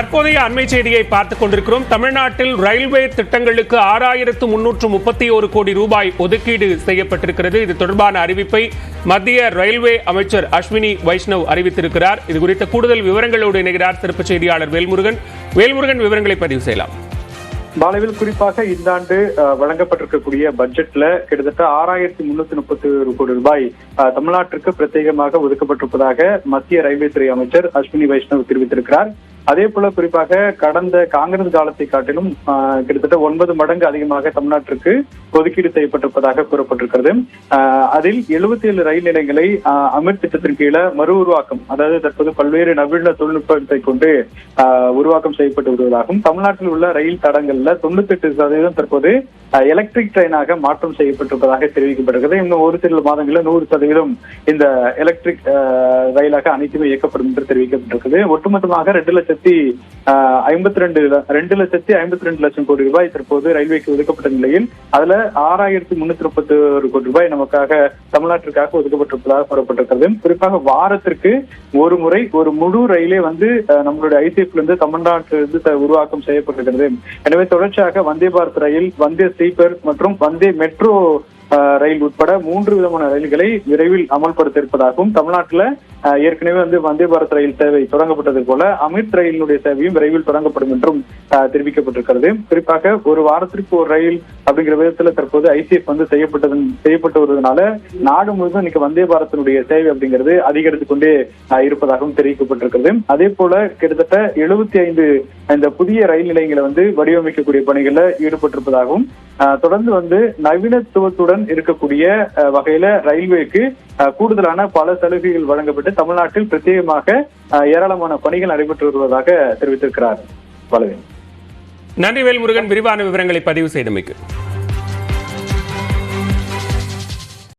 தற்போதைய அண்மை செய்தியை பார்த்துக் கொண்டிருக்கிறோம். தமிழ்நாட்டில் ரயில்வே திட்டங்களுக்கு 6331 கோடி ரூபாய் ஒதுக்கீடு செய்யப்பட்டிருக்கிறது. இது தொடர்பான அறிவிப்பை மத்திய ரயில்வே அமைச்சர் அஸ்வினி வைஷ்ணவ் அறிவித்திருக்கிறார். இது குறித்த கூடுதல் விவரங்களோடு இணைகிறார் சிறப்பு செய்தியாளர் வேல்முருகன். விவரங்களை பதிவு செய்யலாம். பாலவில் குறிப்பாக இந்த ஆண்டு வழங்கப்பட்டிருக்கக்கூடிய பட்ஜெட்ல கிட்டத்தட்ட 6331 கோடி ரூபாய் தமிழ்நாட்டிற்கு பிரத்யேகமாக ஒதுக்கப்பட்டிருப்பதாக மத்திய ரயில்வே துறை அமைச்சர் அஸ்வினி வைஷ்ணவ் தெரிவித்திருக்கிறார். அதே போல குறிப்பாக கடந்த காங்கிரஸ் காலத்தை காட்டிலும் கிட்டத்தட்ட 9 மடங்கு அதிகமாக தமிழ்நாட்டிற்கு ஒதுக்கீடு செய்யப்பட்டிருப்பதாக கூறப்பட்டிருக்கிறது. அதில் 77 ரயில் நிலையங்களை அமிர்த் திட்டத்தின் கீழே மறு உருவாக்கம், அதாவது தற்போது பல்வேறு நவீன தொழில்நுட்பத்தை கொண்டு உருவாக்கம் செய்யப்பட்டு வருவதாகவும், தமிழ்நாட்டில் உள்ள ரயில் தடங்கள்ல 98% தற்போது எலக்ட்ரிக் ட்ரெயினாக மாற்றம் செய்யப்பட்டிருப்பதாக தெரிவிக்கப்பட்டிருக்கிறது. இன்னும் ஒரு சில மாதங்களில் 100% இந்த எலக்ட்ரிக் ரயிலாக அனைத்துமே இயக்கப்படும் என்று தெரிவிக்கப்பட்டிருக்கிறது. ஒட்டுமொத்தமாக 2,52,00,000 கோடி ரூபாய் தற்போது ரயில்வேக்கு ஒதுக்கப்பட்ட நிலையில் அதுல 6,331 கோடி ரூபாய் நமக்காக தமிழ்நாட்டிற்காக ஒதுக்கப்பட்டிருப்பதாக கூறப்பட்டிருக்கிறது. குறிப்பாக வாரத்திற்கு ஒரு முறை ஒரு முழு ரயிலே நம்மளுடைய ஐசிஎஃப்ல இருந்து தமிழ்நாட்டிலிருந்து உருவாக்கம் செய்யப்பட்டிருக்கிறது. எனவே தொடர்ச்சியாக வந்தே பாரத் ரயில், வந்தே ஸ்லீப்பர் மற்றும் வந்தே மெட்ரோ ரயில் உட்பட 3 விதமான ரயில்களை விரைவில் அமல்படுத்த இருப்பதாகவும், தமிழ்நாட்டில் ஏற்கனவே வந்தே பாரத் ரயில் சேவை தொடங்கப்பட்டது போல அமிர்த் ரயிலினுடைய சேவையும் விரைவில் தொடங்கப்படும் என்றும் தெரிவிக்கப்பட்டிருக்கிறது. குறிப்பாக ஒரு வாரத்திற்கு ஒரு ரயில் அப்படிங்கிற விதத்துல தற்போது ஐசிஎஃப் செய்யப்பட்டு வருவதனால நாடு முழுவதும் இன்னைக்கு வந்தே பாரத்தினுடைய சேவை அப்படிங்கிறது அதிகரித்துக் கொண்டே இருப்பதாகவும் தெரிவிக்கப்பட்டிருக்கிறது. அதே போல கிட்டத்தட்ட 75 இந்த புதிய ரயில் நிலையங்களை வடிவமைக்கக்கூடிய பணிகள்ல ஈடுபட்டிருப்பதாகவும், தொடர்ந்து நவீனத்துவத்துடன் இருக்கக்கூடிய வகையில ரயில்வேக்கு கூடுதலான பல சலுகைகள் வழங்கப்பட்டு தமிழ்நாட்டில் பிரத்யேகமாக ஏராளமான பணிகள் நடைபெற்று வருவதாக தெரிவித்திருக்கிறார். நன்றி வேல்முருகன், விரிவான விவரங்களை பதிவு செய்தமைக்கு.